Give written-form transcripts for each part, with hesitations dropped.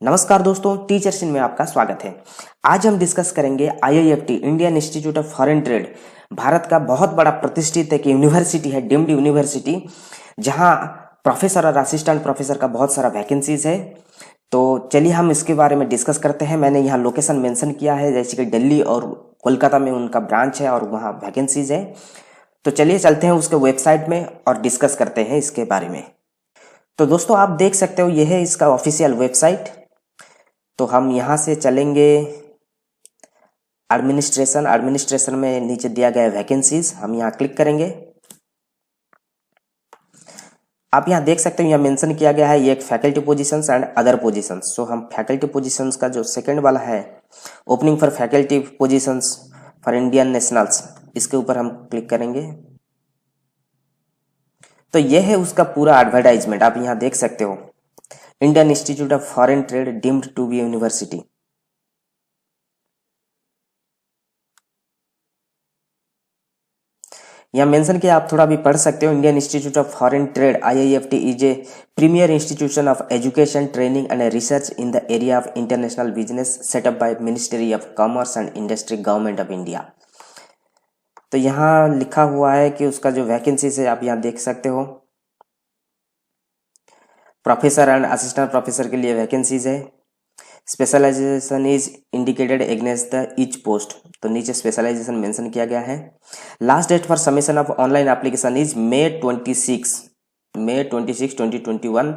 नमस्कार दोस्तों, teachers in में आपका स्वागत है। आज हम डिस्कस करेंगे IIFT Indian Institute of Foreign trade. Bharat का बहुत बड़ा प्रतिष्ठित एक यूनिवर्सिटी है, डीम्ड यूनिवर्सिटी, जहां प्रोफेसर और असिस्टेंट प्रोफेसर का बहुत सारा वैकेंसीज है। तो चलिए हम इसके बारे में डिस्कस करते हैं। मैंने यहाँ लोकेशन मेंशन किया है, जैसे कि दिल्ली और कोलकाता में उनका ब्रांच है और वहाँ वैकेंसीज है। तो चलिए चलते हैं उसके वेबसाइट में और डिस्कस करते हैं इसके बारे में। तो दोस्तों आप देख सकते हो, यह है इसका ऑफिशियल वेबसाइट। तो हम यहाँ से चलेंगे एडमिनिस्ट्रेशन में नीचे दिया गया वैकेंसीज, हम यहाँ क्लिक करेंगे। आप यहाँ देख सकते हो, यहाँ मेंशन किया गया है ये एक faculty positions and other positions. So हम फैकल्टी पोजीशंस का जो सेकंड वाला है, opening for faculty positions for Indian nationals, इसके ऊपर हम क्लिक करेंगे। तो यह है उसका पूरा एडवर्टाइजमेंट, आप यहाँ देख सकते हो। Indian Institute of Foreign Trade deemed to be university. यहाँ मेंशन किया, आप थोड़ा भी पढ़ सकते हो। Indian Institute of Foreign Trade IIFT is a premier institution of education, training and research in the area of international business setup by Ministry of Commerce and Industry, Government of India. तो यहाँ लिखा हुआ है कि उसका जो vacancy है आप यहाँ देख सकते हो। प्रोफेसर एंड असिस्टेंट प्रोफेसर के लिए वैकेंसीज है। Specialisation is indicated against the each post, तो नीचे स्पेशलाइजेशन मेंशन किया गया है। Last date for submission of online application is May 26, 2021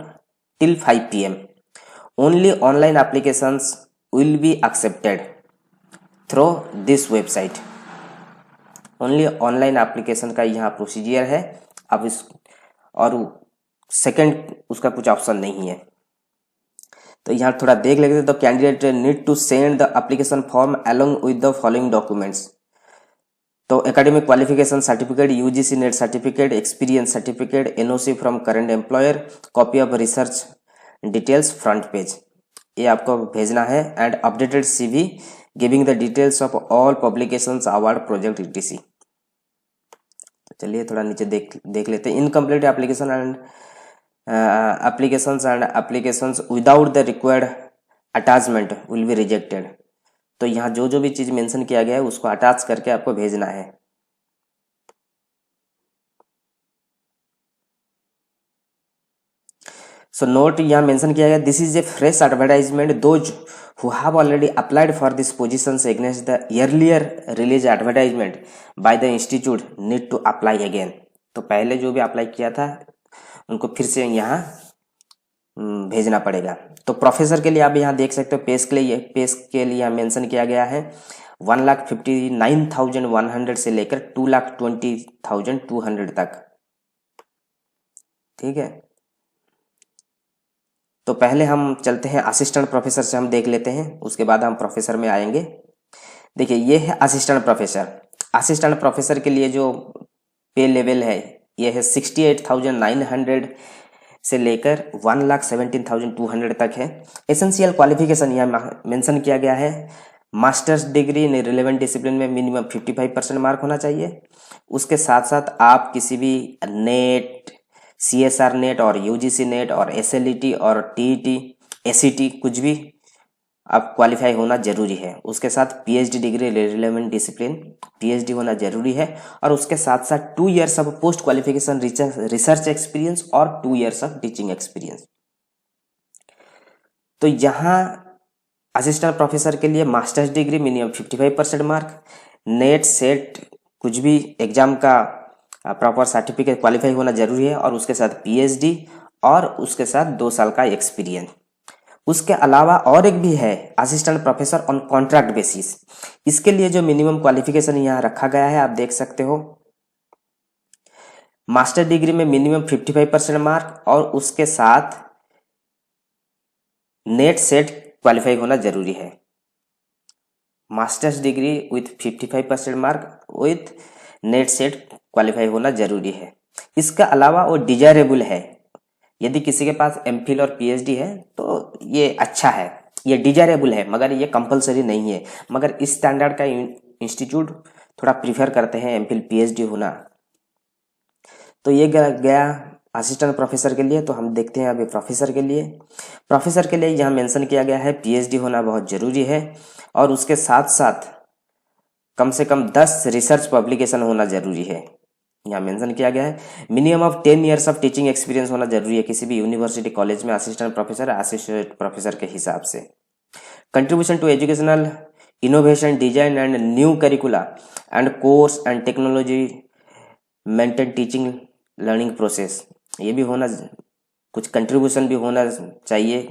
till 5 PM। Only online applications will be accepted through this website. Only online application का यहाँ procedure है। अब इस और सेकंड उसका कुछ ऑप्शन नहीं है। तो यहाँ थोड़ा देख लेते, तो candidate need to send the application form along with the following documents. तो academic qualification certificate, UGC NET certificate, experience certificate, NOC from current employer, copy of research details front page, ये आपको भेजना है। And updated CV giving the details of all publications, award, project etc। चलिए थोड़ा नीचे देख लेते हैं। Incomplete application and applications without the required attachment will be rejected। तो यहाँ जो भी चीज मेंशन किया गया है उसको अटैच करके आपको भेजना है। सो नोट यहाँ मेंशन किया गया, this is a fresh advertisement, those who have already applied for these positions against the earlier release advertisement by the institute need to apply again। तो पहले जो भी अप्लाई किया था उनको फिर से यहाँ भेजना पड़ेगा। तो प्रोफेसर के लिए आप यहाँ देख सकते हो, पेस के लिए यहाँ मेंशन किया गया है 1,59,100 से लेकर 2,20,200 तक। ठीक है, तो पहले हम चलते हैं असिस्टेंट प्रोफेसर से, हम देख लेते हैं, उसके बाद हम प्रोफेसर में आएंगे। देखिए ये है असिस्टेंट प्रोफेसर। असिस्टेंट प्रोफेसर के लिए जो पे लेवल है ये है 68,900 से लेकर 1,17,200 तक है। एसेंशियल क्वालिफिकेशन यहाँ मेंशन किया गया है, masters degree in relevant discipline में मिनिमम 55% मार्क होना चाहिए। उसके साथ साथ आप किसी भी नेट, CSR नेट और UGC नेट और SLET और TET, ACT कुछ भी आप क्वालिफाई होना जरूरी है। उसके साथ PhD degree relevant discipline, PhD होना जरूरी है। और उसके साथ साथ 2 years of post qualification research experience और 2 years ऑफ टीचिंग एक्सपीरियंस। तो यहाँ असिस्टेंट प्रोफेसर के लिए masters degree minimum 55% mark, net set कुछ भी एग्जाम का प्रॉपर सर्टिफिकेट क्वालिफाई होना जरूरी है। और उसके साथ PhD और उसके साथ 2 साल का एक्सपीरियंस। उसके अलावा और एक भी है assistant professor on contract basis. इसके लिए जो मिनिमम क्वालिफिकेशन यहाँ रखा गया है आप देख सकते हो, मास्टर डिग्री में मिनिमम 55% मार्क और उसके साथ नेट सेट क्वालिफाई होना जरूरी है। Masters degree with 55% mark with net set qualify होना जरूरी है। इसके अलावा वो डिजायरेबल है, यदि किसी के पास MPhil और PhD है तो ये अच्छा है, ये डिजायरेबल है, मगर ये कंपलसरी नहीं है। मगर इस स्टैंडर्ड का इंस्टीट्यूट थोड़ा प्रीफर करते हैं MPhil PhD होना। तो ये गया असिस्टेंट प्रोफेसर के लिए, तो हम देखते हैं अभी प्रोफेसर के लिए। प्रोफेसर के लिए यहाँ मेंशन किया गया है पीएचडी होना बहुत जरूरी है, और उसके साथ साथ कम से कम 10 रिसर्च पब्लिकेशन होना जरूरी है। यहाँ मेंशन किया गया है minimum of 10 years of teaching experience होना जरूरी है किसी भी यूनिवर्सिटी कॉलेज में असिस्टेंट प्रोफेसर के हिसाब से। Contribution to educational innovation, design and new curricula and course and technology, maintain teaching learning process, ये भी होना, कुछ कंट्रीब्यूशन भी होना चाहिए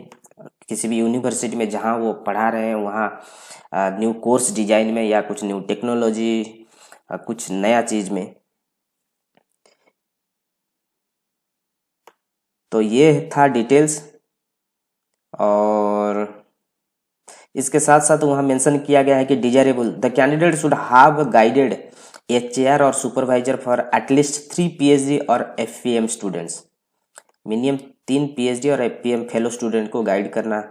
किसी भी यूनिवर्सिटी में जहाँ वो पढ़ा रहे हैं वहाँ न्यू कोर्स डिजाइन में या कुछ न्यू टेक्नोलॉजी, कुछ नया चीज में। तो ये था डिटेल्स, और इसके साथ साथ वहाँ मेंशन किया गया है कि desirable the candidate should have guided a chair और सुपरवाइजर फॉर एटलीस्ट 3 पीएचडी और एफपीएम स्टूडेंट्स। मिनिमम 3 पीएचडी और एफपीएम फेलो स्टूडेंट को गाइड करना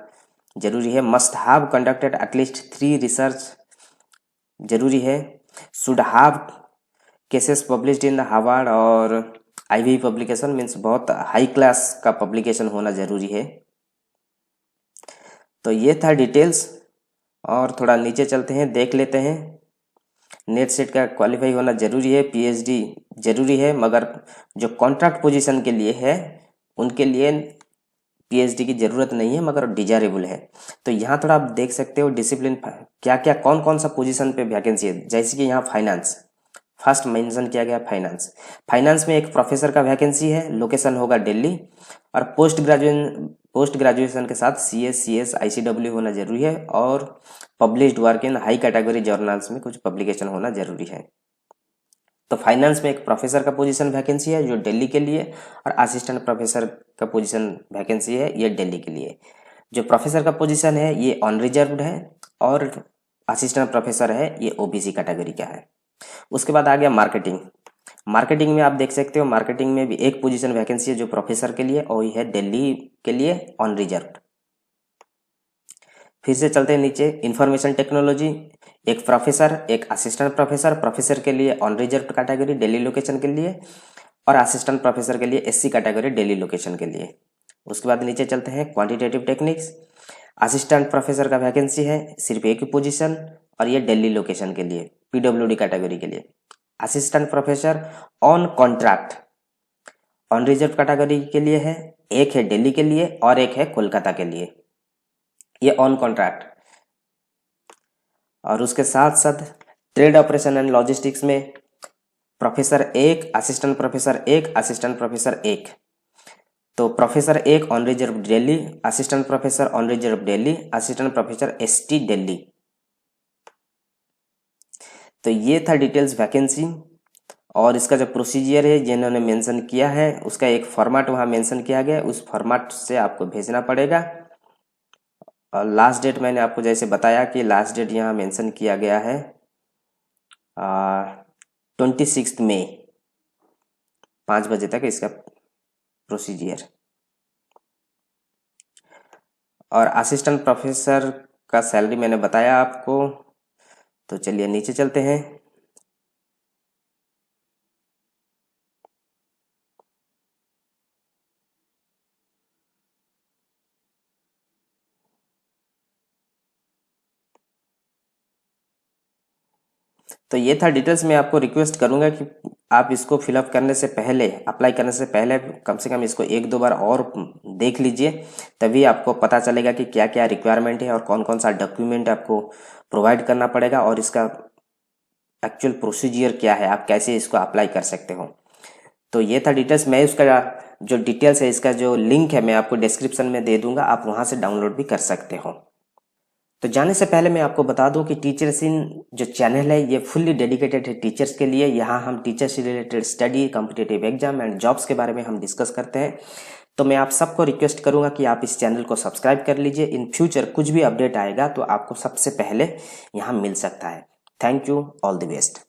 जरूरी है। Must have conducted at least 3 research जरूरी है। Should have cases published in the Harvard और आईवी पब्लिकेशन, मीन्स बहुत हाई क्लास का पब्लिकेशन होना जरूरी है। तो ये था डिटेल्स, और थोड़ा नीचे चलते हैं, देख लेते हैं। नेट सेट का क्वालिफाई होना जरूरी है, पीएचडी जरूरी है, मगर जो कॉन्ट्रैक्ट पोजीशन के लिए है उनके लिए पीएचडी की जरूरत नहीं है, मगर डिजायरेबल है। तो यहाँ थोड़ा आप देख सकते हो डिसिप्लिन क्या क्या कौन कौन सा पोजीशन पे वैकेंसी है। जैसे कि यहाँ फाइनेंस फर्स्ट मेंशन किया गया, फाइनेंस में एक प्रोफेसर का वैकेंसी है, लोकेशन होगा दिल्ली, और पोस्ट ग्रेजुएशन के साथ सीएस, सीएस, आईसीडब्ल्यू होना जरूरी है, और published work in high category journals में कुछ पब्लिकेशन होना जरूरी है। तो फाइनेंस में एक प्रोफेसर का पोजीशन वैकेंसी है जो दिल्ली के लिए, और असिस्टेंट प्रोफेसर का पोजीशन वैकेंसी है ये दिल्ली के लिए। जो प्रोफेसर का पोजीशन है ये ऑन रिजर्व्ड है, और असिस्टेंट प्रोफेसर है ये ओबीसी कैटेगरी का है। उसके बाद आ गया मार्केटिंग में आप देख सकते हो, मार्केटिंग में भी एक पोजीशन वैकेंसी है जो प्रोफेसर के लिए, और ये है दिल्ली के लिए ऑन रिजर्व्ड। फिर से चलते हैं नीचे, इंफॉर्मेशन टेक्नोलॉजी, एक प्रोफेसर एक असिस्टेंट प्रोफेसर के लिए on reserve category Delhi location के लिए, और असिस्टेंट प्रोफेसर के लिए एससी कैटेगरी दिल्ली लोकेशन के लिए। उसके बाद नीचे चलते हैं क्वांटिटेटिव टेक्निक्स, असिस्टेंट प्रोफेसर का वैकेंसी है सिर्फ एक ही पोजीशन, और ये दिल्ली लोकेशन के लिए पीडब्ल्यूडी कैटेगरी के लिए। Assistant professor on contract on reserve category के लिए है, एक है दिल्ली के लिए और एक है कोलकाता के लिए, ये ऑन कॉन्ट्रैक्ट। और उसके साथ साथ ट्रेड ऑपरेशन एंड लॉजिस्टिक्स में प्रोफेसर एक, असिस्टेंट प्रोफेसर एक, असिस्टेंट प्रोफेसर एक। तो प्रोफेसर एक on reserve Delhi, assistant professor on reserve Delhi, assistant professor ST Delhi. तो ये था डिटेल्स वैकेंसी, और इसका जो प्रोसीजर है जिन्होंने मेंशन किया है उसका एक फॉर्मेट वहां मेंशन किया गया है, उस फॉर्मेट से आपको भेजना पड़ेगा। और लास्ट डेट मैंने आपको जैसे बताया कि लास्ट डेट यहाँ मेंशन किया गया है 26 मई 5 बजे तक इसका प्रोसीजर। और असिस्टेंट प्रोफेसर का सैलरी मैंने बताया आपको। तो चलिए नीचे चलते हैं। तो ये था डिटेल्स। मैं आपको रिक्वेस्ट करूंगा कि आप इसको फिलअप करने से पहले, अप्लाई करने से पहले कम से कम इसको 1-2 बार और देख लीजिए, तभी आपको पता चलेगा कि क्या क्या रिक्वायरमेंट है और कौन कौन सा डॉक्यूमेंट आपको प्रोवाइड करना पड़ेगा, और इसका एक्चुअल प्रोसीजर क्या है, आप कैसे इसको अप्लाई कर सकते हो। तो ये था डिटेल्स। मैं उसका जो डिटेल्स है, इसका जो लिंक है मैं आपको डिस्क्रिप्शन में दे दूंगा, आप वहां से डाउनलोड भी कर सकते हो। तो जाने से पहले मैं आपको बता दूं कि टीचर्स इन जो चैनल है ये फुल्ली डेडिकेटेड है टीचर्स के लिए। यहाँ हम टीचर्स से related study, competitive exam and jobs के बारे में हम डिस्कस करते हैं। तो मैं आप सबको रिक्वेस्ट करूंगा कि आप इस चैनल को सब्सक्राइब कर लीजिए। इन फ्यूचर कुछ भी अपडेट आएगा तो आपको सबसे पहले यहाँ मिल सकता है। Thank you, all the best.